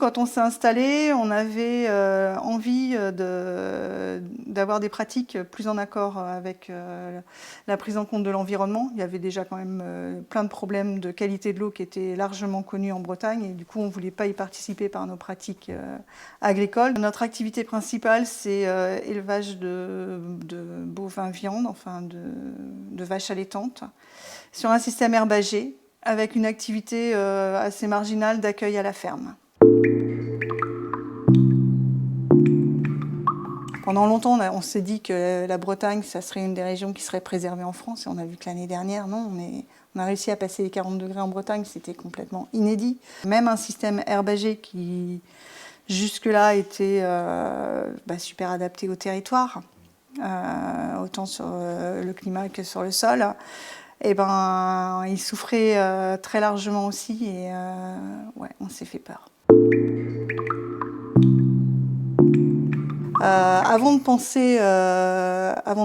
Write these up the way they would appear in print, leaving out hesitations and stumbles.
quand on s'est installé, on avait envie d'avoir des pratiques plus en accord avec la prise en compte de l'environnement. Il y avait déjà quand même plein de problèmes de qualité de l'eau qui étaient largement connus en Bretagne et du coup on ne voulait pas y participer par nos pratiques agricoles. Notre activité principale c'est élevage de bovins viande, enfin de vaches allaitantes, sur un système herbagé avec une activité assez marginale d'accueil à la ferme. Pendant longtemps, on s'est dit que la Bretagne, ça serait une des régions qui serait préservée en France. Et on a vu que l'année dernière, non, on a réussi à passer les 40 degrés en Bretagne, c'était complètement inédit. Même un système herbagé qui, jusque-là, était super adapté au territoire, autant sur le climat que sur le sol, et il souffrait très largement aussi et ouais, on s'est fait peur. Avant de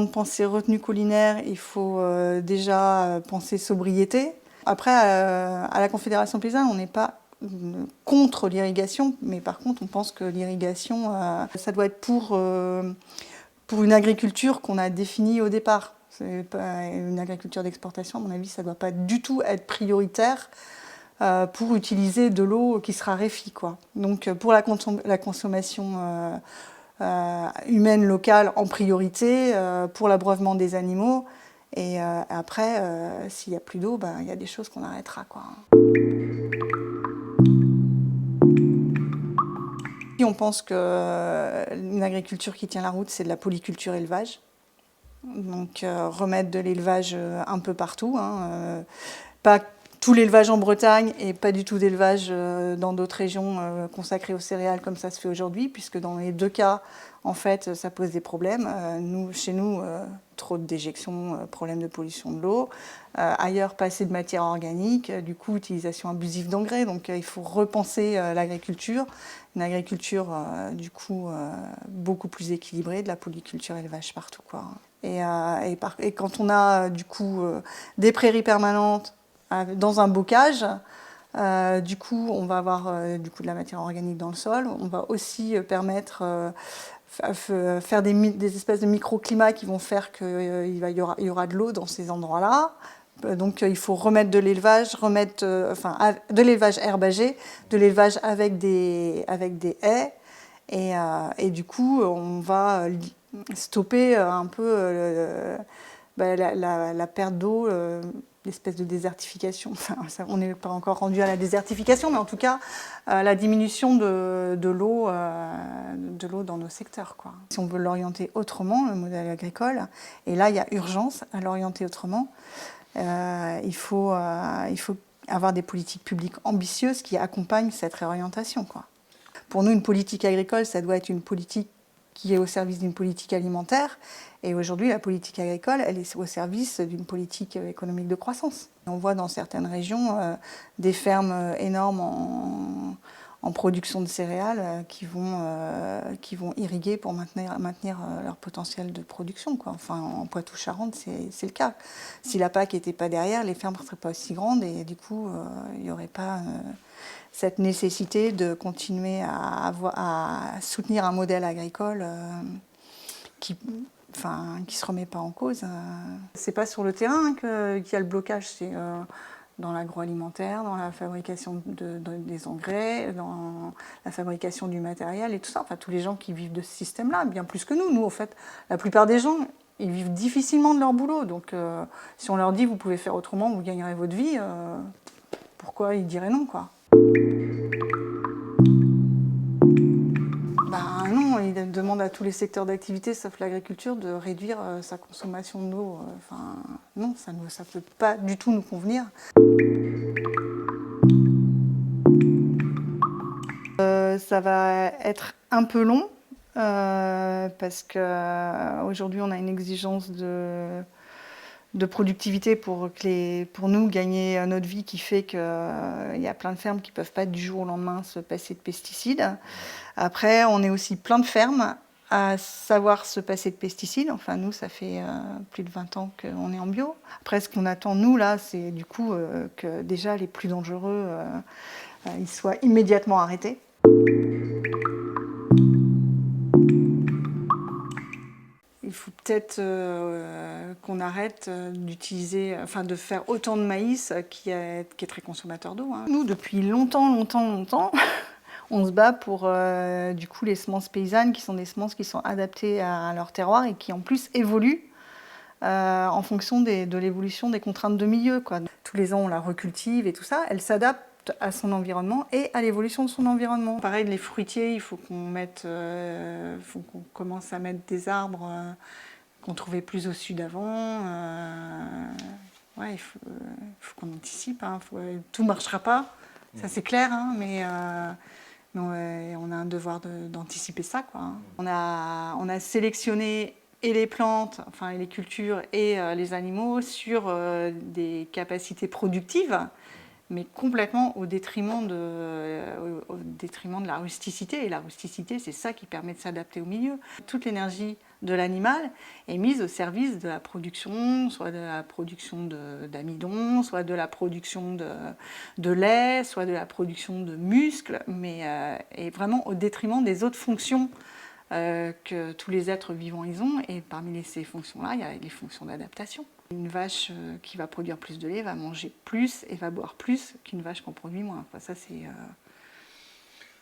penser retenue collinaire, il faut déjà penser sobriété. Après, à la Confédération paysanne, on n'est pas contre l'irrigation, mais par contre, on pense que l'irrigation, ça doit être pour une agriculture qu'on a définie au départ. C'est pas une agriculture d'exportation, à mon avis, ça ne doit pas du tout être prioritaire pour utiliser de l'eau qui se raréfie, quoi. Donc, pour la consommation humaine locale en priorité, pour l'abreuvement des animaux. Et après, s'il n'y a plus d'eau, il y a des choses qu'on arrêtera, quoi. On pense qu'une agriculture qui tient la route, c'est de la polyculture élevage. Donc remettre de l'élevage un peu partout, hein, pas tout l'élevage en Bretagne et pas du tout d'élevage dans d'autres régions consacrées aux céréales comme ça se fait aujourd'hui, puisque dans les deux cas, en fait, ça pose des problèmes. Chez nous, trop de déjections, problème de pollution de l'eau. Ailleurs, pas assez de matière organique, du coup, utilisation abusive d'engrais. Donc il faut repenser l'agriculture, une agriculture du coup beaucoup plus équilibrée, de la polyculture élevage partout, quoi. Et quand on a du coup des prairies permanentes dans un bocage, du coup on va avoir de la matière organique dans le sol. On va aussi permettre faire des espèces de microclimats qui vont faire qu'il y aura de l'eau dans ces endroits-là. Donc il faut remettre de l'élevage, de l'élevage herbagé, de l'élevage avec des haies. Et du coup, on va stopper un peu la perte d'eau, l'espèce de désertification. Enfin, on n'est pas encore rendu à la désertification, mais en tout cas, la diminution de l'eau dans nos secteurs, quoi. Si on veut l'orienter autrement, le modèle agricole, et là, il y a urgence à l'orienter autrement, il faut avoir des politiques publiques ambitieuses qui accompagnent cette réorientation, quoi. Pour nous, une politique agricole, ça doit être une politique qui est au service d'une politique alimentaire. Et aujourd'hui, la politique agricole, elle est au service d'une politique économique de croissance. On voit dans certaines régions des fermes énormes en production de céréales qui vont irriguer pour maintenir leur potentiel de production, quoi. Enfin, en Poitou-Charentes, c'est le cas. Si la PAC n'était pas derrière, les fermes ne seraient pas aussi grandes et du coup, il n'y aurait pas cette nécessité de continuer à soutenir un modèle agricole qui se remet pas en cause. C'est pas sur le terrain qu'il y a le blocage, c'est dans l'agroalimentaire, dans la fabrication des engrais, dans la fabrication du matériel et tout ça. Enfin, tous les gens qui vivent de ce système-là, bien plus que nous. Nous, en fait, la plupart des gens, ils vivent difficilement de leur boulot. Donc, si on leur dit « vous pouvez faire autrement, vous gagnerez votre vie », pourquoi ils diraient non, quoi. Non, il demande à tous les secteurs d'activité, sauf l'agriculture, de réduire sa consommation d'eau. Non, ça ne peut pas du tout nous convenir. Ça va être un peu long, parce qu'aujourd'hui on a une exigence de productivité pour nous gagner notre vie, qui fait qu'il y a plein de fermes qui ne peuvent pas du jour au lendemain se passer de pesticides. Après, on est aussi plein de fermes à savoir se passer de pesticides. Enfin, nous, ça fait plus de 20 ans qu'on est en bio. Après, ce qu'on attend, nous, là, c'est du coup que déjà les plus dangereux, ils soient immédiatement arrêtés. peut-être qu'on arrête d'utiliser, enfin de faire autant de maïs qui est très consommateur d'eau. Nous, depuis longtemps, on se bat pour du coup les semences paysannes, qui sont des semences qui sont adaptées à leur terroir et qui en plus évoluent en fonction de l'évolution des contraintes de milieu, quoi. Tous les ans, on la recultive et tout ça. Elle s'adapte à son environnement et à l'évolution de son environnement. Pareil, les fruitiers, il faut qu'on commence à mettre des arbres qu'on trouvait plus au sud avant. Ouais, il faut qu'on anticipe. Tout ne marchera pas, ça c'est clair, mais on a un devoir d'anticiper ça, quoi. On a sélectionné et les plantes, enfin et les cultures et les animaux sur des capacités productives, mais complètement au détriment de la rusticité. Et la rusticité, c'est ça qui permet de s'adapter au milieu. Toute l'énergie de l'animal est mise au service de la production, soit de la production d'amidon, soit de la production de lait, soit de la production de muscles, mais et vraiment au détriment des autres fonctions que tous les êtres vivants ils ont. Et parmi ces fonctions-là, il y a les fonctions d'adaptation. Une vache qui va produire plus de lait va manger plus et va boire plus qu'une vache qui en produit moins. Enfin, ça,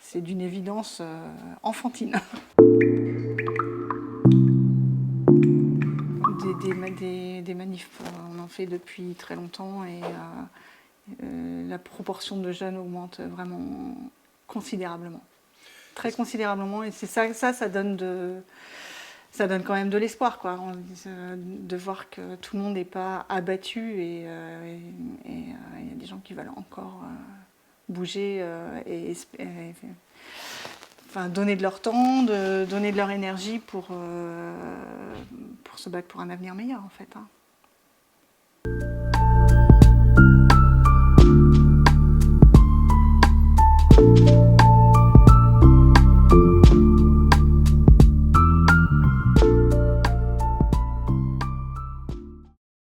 c'est d'une évidence enfantine. Des manifs, on en fait depuis très longtemps et la proportion de jeunes augmente vraiment considérablement. Très considérablement, et c'est ça donne quand même de l'espoir, quoi, de voir que tout le monde n'est pas abattu et il y a des gens qui veulent encore bouger enfin, donner de leur temps, donner de leur énergie pour se battre pour un avenir meilleur, en fait.